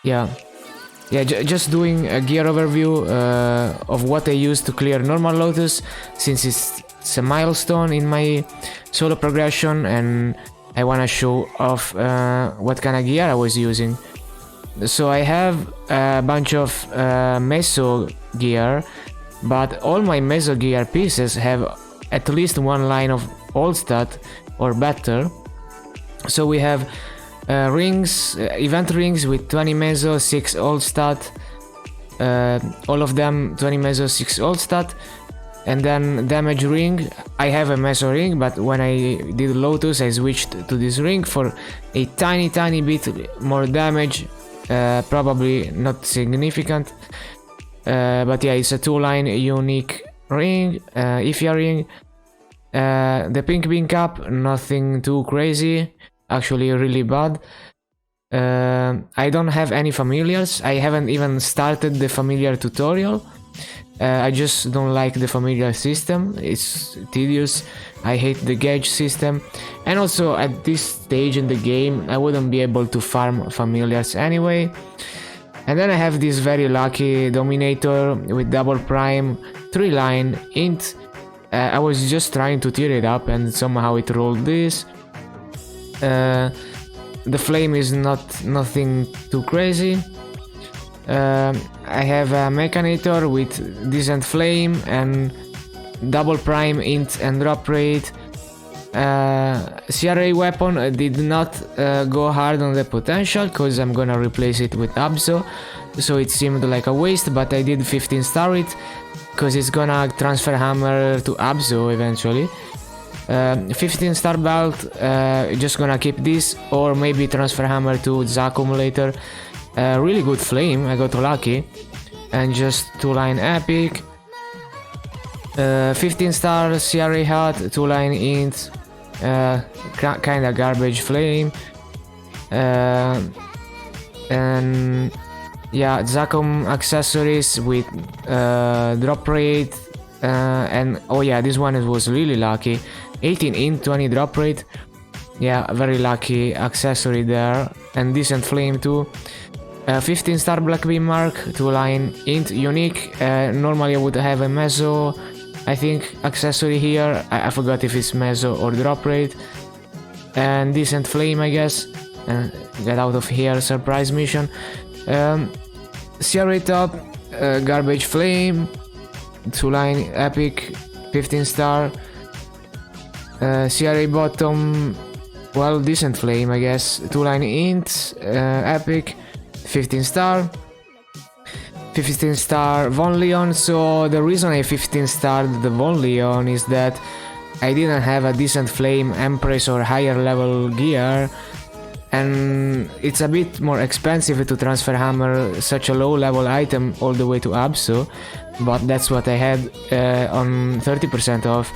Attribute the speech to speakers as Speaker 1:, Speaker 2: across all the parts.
Speaker 1: yeah. Yeah, just doing a gear overview of what I use to clear normal Lotus, since it's a milestone in my solo progression, and I wanna show off what kind of gear I was using. So I have a bunch of meso gear, but all my meso gear pieces have at least one line of old stat or better. So we have rings, event rings with 20 meso, 6 old stat, all of them 20 meso, 6 old stat, and then damage ring. I have a meso ring, but when I did Lotus I switched to this ring for a tiny bit more damage, probably not significant, but yeah, it's a 2-line unique ring, Ifia ring. The pink bean cap, nothing too crazy, actually really bad. I don't have any familiars. I haven't even started the familiar tutorial. I just don't like the familiar system. It's tedious. I hate the gauge system, and also at this stage in the game I wouldn't be able to farm familiars anyway. And then I have this very lucky Dominator with double prime, 3-line int. I was just trying to tear it up and somehow it rolled this. The flame is nothing too crazy. I have a Mechanator with decent flame and double prime int and drop rate. CRA weapon did not go hard on the potential because I'm gonna replace it with Abso, so it seemed like a waste, but I did 15 star it because it's gonna transfer hammer to Abso eventually. 15 star belt, just gonna keep this, or maybe transfer hammer to Zakum later. Really good flame, I got lucky, and just 2-line epic. 15 star CRA hat, 2-line int, kinda garbage flame, and yeah, Zakum accessories with drop rate, and oh yeah, this one was really lucky, 18 int, 20 drop rate. Yeah, very lucky accessory there, and decent flame too. 15 star black beam mark, 2-line int unique. Normally I would have a meso, I think, accessory here. I forgot if it's meso or drop rate. And decent flame, I guess. And get out of here, surprise mission. CRA top, garbage flame, 2-line epic, 15 star. CRA bottom, well, decent flame, I guess. 2-line int, epic, 15 star. 15 star Von Leon. So the reason I 15 starred the Von Leon is that I didn't have a decent flame, Empress or higher level gear, and it's a bit more expensive to transfer hammer such a low level item all the way to Abso, but that's what I had on 30% off,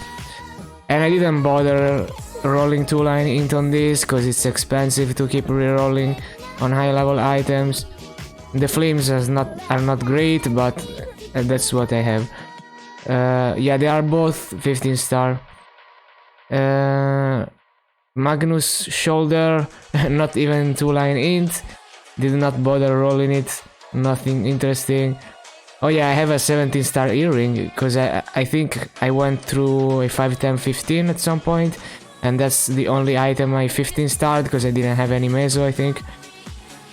Speaker 1: and I didn't bother rolling 2-line int on this because it's expensive to keep rerolling on high level items. The flames are not great, but that's what I have. Yeah, they are both 15 star. Magnus shoulder, not even 2-line int, did not bother rolling it, nothing interesting. Oh yeah, I have a 17 star earring because I think I went through a 5, 10, 15 at some point, and that's the only item I 15 starred because I didn't have any meso, I think.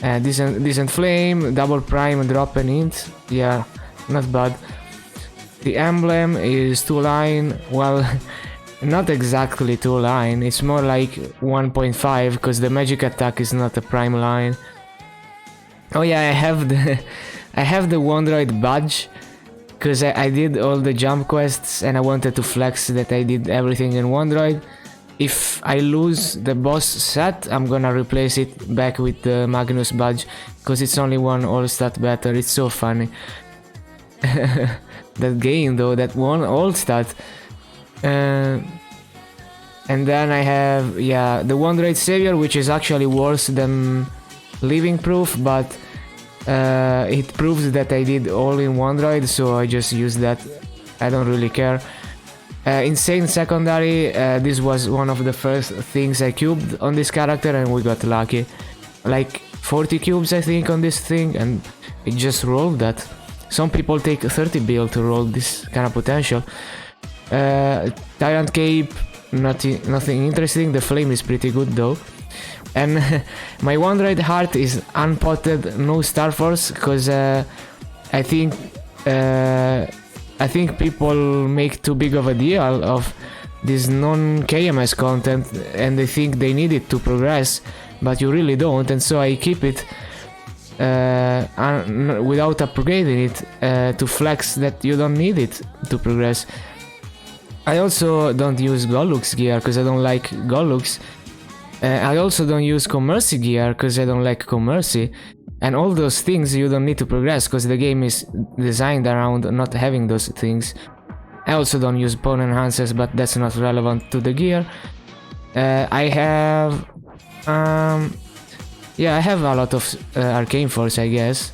Speaker 1: Decent flame, double prime, drop and int. Yeah, not bad. The emblem is 2-line, well, not exactly 2-line, it's more like 1.5 because the magic attack is not a prime line. Oh yeah, I have the Wondroid badge because I did all the jump quests and I wanted to flex that I did everything in Wondroid. If I lose the boss set, I'm gonna replace it back with the Magnus badge because it's only one all stat better. It's so funny. That game though, that one all stat. And then I have, yeah, the Wondroid Savior, which is actually worse than Living Proof, but it proves that I did all in Wondroid, so I just use that. I don't really care. Insane secondary, this was one of the first things I cubed on this character and we got lucky. Like 40 cubes I think on this thing, and it just rolled that. Some people take 30 bill to roll this kind of potential. Tyrant Cape, nothing interesting. The flame is pretty good though. And my one red heart is unpotted, no Star Force, because I think people make too big of a deal of this non-KMS content, and they think they need it to progress, but you really don't. And so I keep it without upgrading it to flex that you don't need it to progress. I also don't use Gollux gear because I don't like Gollux. I also don't use Commercy gear because I don't like Commercy. And all those things you don't need to progress because the game is designed around not having those things. I also don't use bone enhancers, but that's not relevant to the gear. I have a lot of Arcane Force, I guess.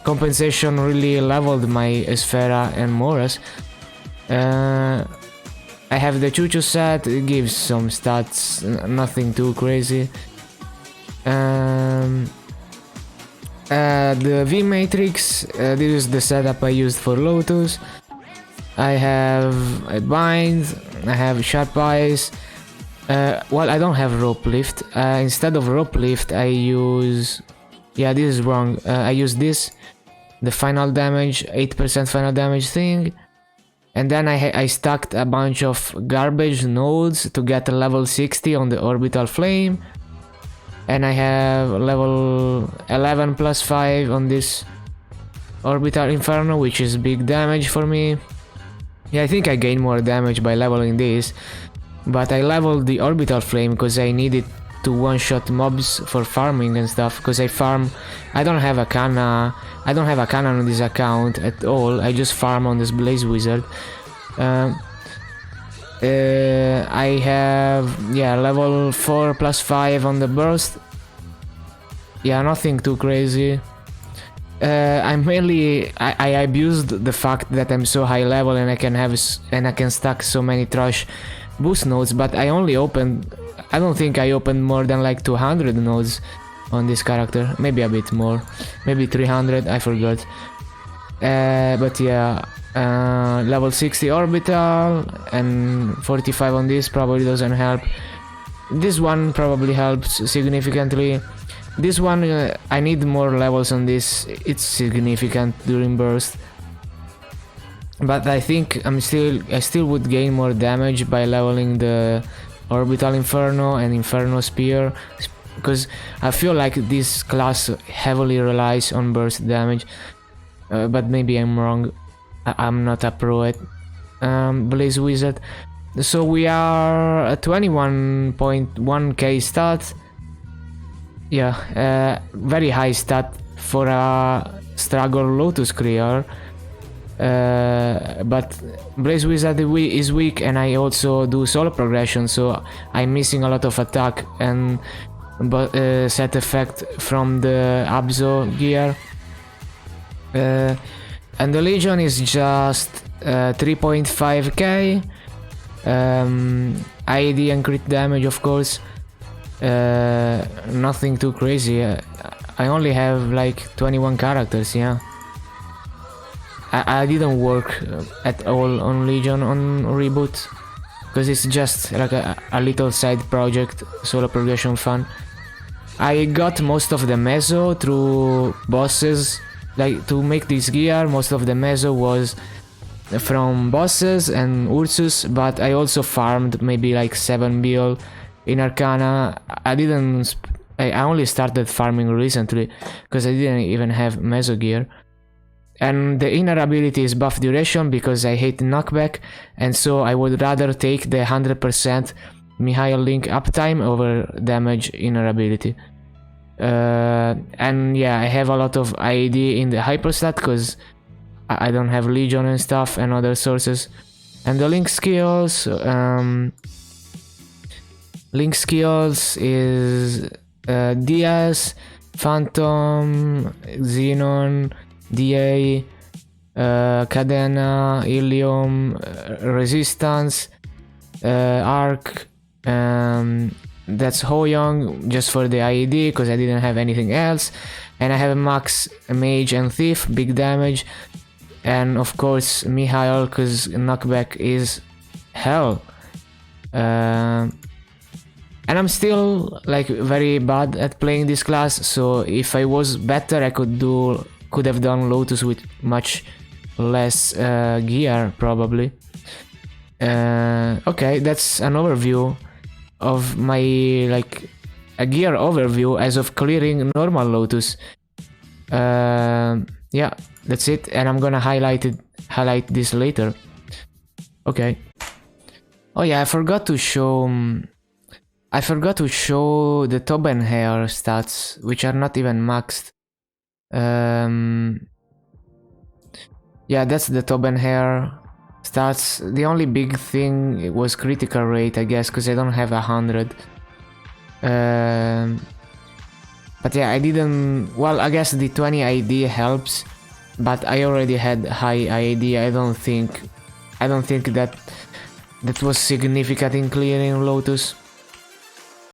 Speaker 1: Compensation really leveled my Esfera and Moras. I have the Chuchu set, it gives some stats, nothing too crazy. The V Matrix, this is the setup I used for Lotus. I have a Bind, I have Sharp Eyes. Well, I don't have Rope Lift. Instead of Rope Lift, I use... Yeah, this is wrong. I use this, the final damage, 8% final damage thing. And then I stacked a bunch of garbage nodes to get a level 60 on the Orbital Flame. And I have level 11 plus 5 on this Orbital Inferno, which is big damage for me. Yeah, I think I gain more damage by leveling this. But I leveled the Orbital Flame because I needed to one-shot mobs for farming and stuff. Because I don't have a Canna on this account at all. I just farm on this Blaze Wizard. I have level 4 plus 5 on the burst. Yeah, nothing too crazy. I abused the fact that I'm so high level and I can stack so many trash boost nodes, but I don't think I opened more than like 200 nodes on this character, maybe a bit more, maybe 300, I forgot. But yeah, level 60 Orbital and 45 on this probably doesn't help. This one probably helps significantly. This one, I need more levels on this, it's significant during burst. But I think I still would gain more damage by leveling the Orbital Inferno and Inferno Spear, because I feel like this class heavily relies on burst damage. But maybe I'm wrong. I'm not a pro at Blaze Wizard. So we are at 21.1k stat. Yeah, very high stat for a struggle Lotus creator. But Blaze Wizard is weak, and I also do solo progression, so I'm missing a lot of attack and set effect from the Abzo gear. And the Legion is just 3.5k. AD and crit damage, of course. Nothing too crazy. I only have like 21 characters, yeah. I didn't work at all on Legion on Reboot, because it's just like a little side project, solo progression fun. I got most of the meso through bosses. Like, to make this gear, most of the meso was from bosses and Ursus, but I also farmed maybe like 7 bill in Arcana. I only started farming recently, because I didn't even have meso gear. And the inner ability is buff duration, because I hate knockback, and so I would rather take the 100% Mihail Link uptime over damage inner ability. And yeah, I have a lot of IAD in the hyperstat, because I don't have Legion and stuff and other sources. And the Link skills is Diaz, Phantom, Xenon, DA, Cadena, Ilium, Resistance, Arc, that's Ho Young just for the IED because I didn't have anything else. And I have a max mage and thief, big damage. And of course Mihail because knockback is hell. And I'm still like very bad at playing this class, so if I was better I could have done Lotus with much less gear probably. Okay, that's an overview of my like a gear overview as of clearing normal Lotus. Yeah, that's it, and I'm gonna highlight this later. Okay. Oh yeah, I forgot to show the Tobin hair stats, which are not even maxed. Yeah, that's the Tobin hair stats. The only big thing was critical rate, I guess, because I don't have 100. But yeah, I didn't. Well, I guess the 20 ID helps, but I already had high ID. I don't think that was significant in clearing Lotus.